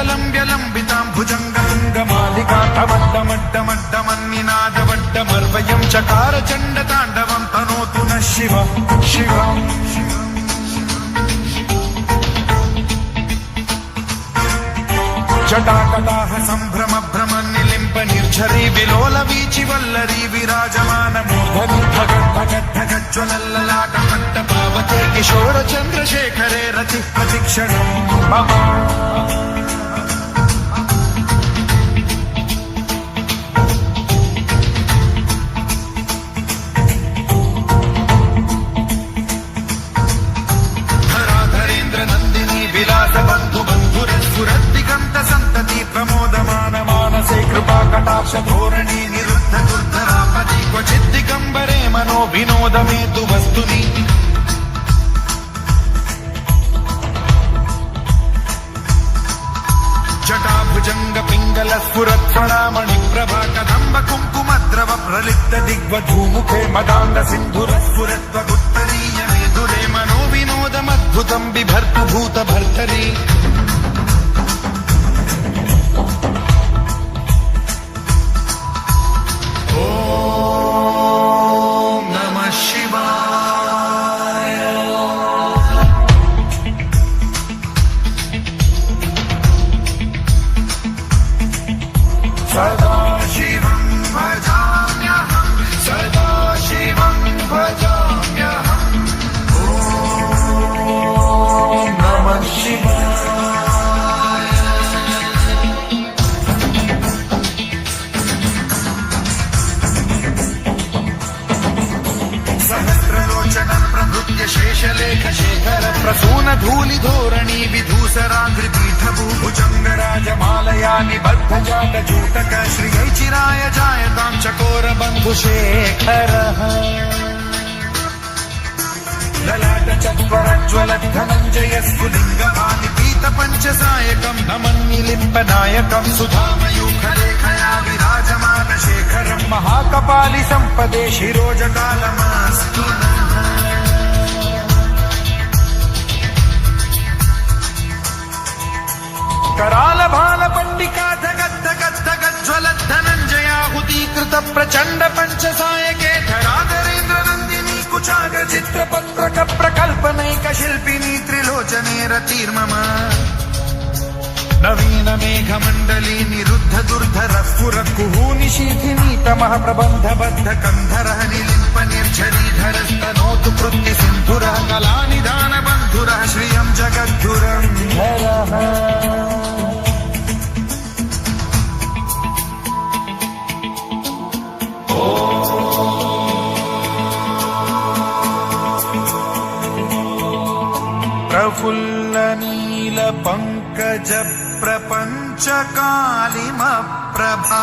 व्यलम्बितां भुजङ्गलिङ्गमालिकान्तमड्डमड्डमड्डमन्निनादवड्डमर्वयं चकार चण्डताण्डवं तनोतु नः शिव शिवम् जटाकटाह सम्भ्रम भ्रम निलिम्ब निर्झरी विलोल वीचि वल्लरी विराजमान मूर्धनि धगद्धगद्धगज्ज्वलल्ललाट पट्टपावते किशोर चन्द्रशेखरे रति प्रतिक्षणं मम धराधरेन्द्र नन्दिनी विलास बन्धु बन्धुरस्फुरद्दिगन्त सन्तति प्रमोदमान मानसे कृपा कटाक्ष धोरणी निरुद्ध दुर्धरापति क्वचित् दिगम्बरे मनो विनोद मे तु वस्तुनि जटाभुजङ्ग पिङ्गल स्फुरत्फणामणि प्रभा कदम्ब कुङ्कुमद्रव प्रलिप्त दिग्वधूमुखे मदान्द सिन्धुर स्फुरत्वगुत्तरीय मेधुरे मनो विनोदमद्भुतं बिभर्तु भूत भर्तरि सदा शिवं भजाम्यहं सदा शिवं भजाम्यहम् ॐ नमः शिवाय सहस्रलोचनं प्रभृत्य शेषलेख शेखर प्रसून धूलि धोरणी विधूसराङ्घ्रिपीठभूभुजङ्गराजमालया निबद्ध जाटजूटक श्रियै चिराय जायतां चकोर बन्धुशेखरः ललाट चत्वरज्ज्वलद्धनञ्जय स्फुलिङ्गवानि पीत पञ्चसायकं नमन्निलिम्बनायकं सुधामयूखलेखया विराजमान शेखरं महाकपालि सम्पदे शिरोजकालमास्तु कराल भाल पंडिका धगद्धगद्धगज्ज्वलद्धनञ्जयाहुतीकृत प्रचण्ड पञ्चसायके धराधरेन्द्र नन्दिनी कुचाग चित्रपत्रक प्रकल्पनैक शिल्पिनी त्रिलोचने रतिर्मम नवीन मेघमण्डली निरुद्ध दुर्धर स्फुर कुहूनिशीथिनी तमः प्रबन्ध बद्ध कन्धरः निलिम्प निर्झरीधरस्तनोतु कृत्ति सिन्धुरः कलानिधान बन्धुरः श्रियं जगद्धुरं धरः प्रफुल्ल नील पंकज प्रपंच कालिम प्रभा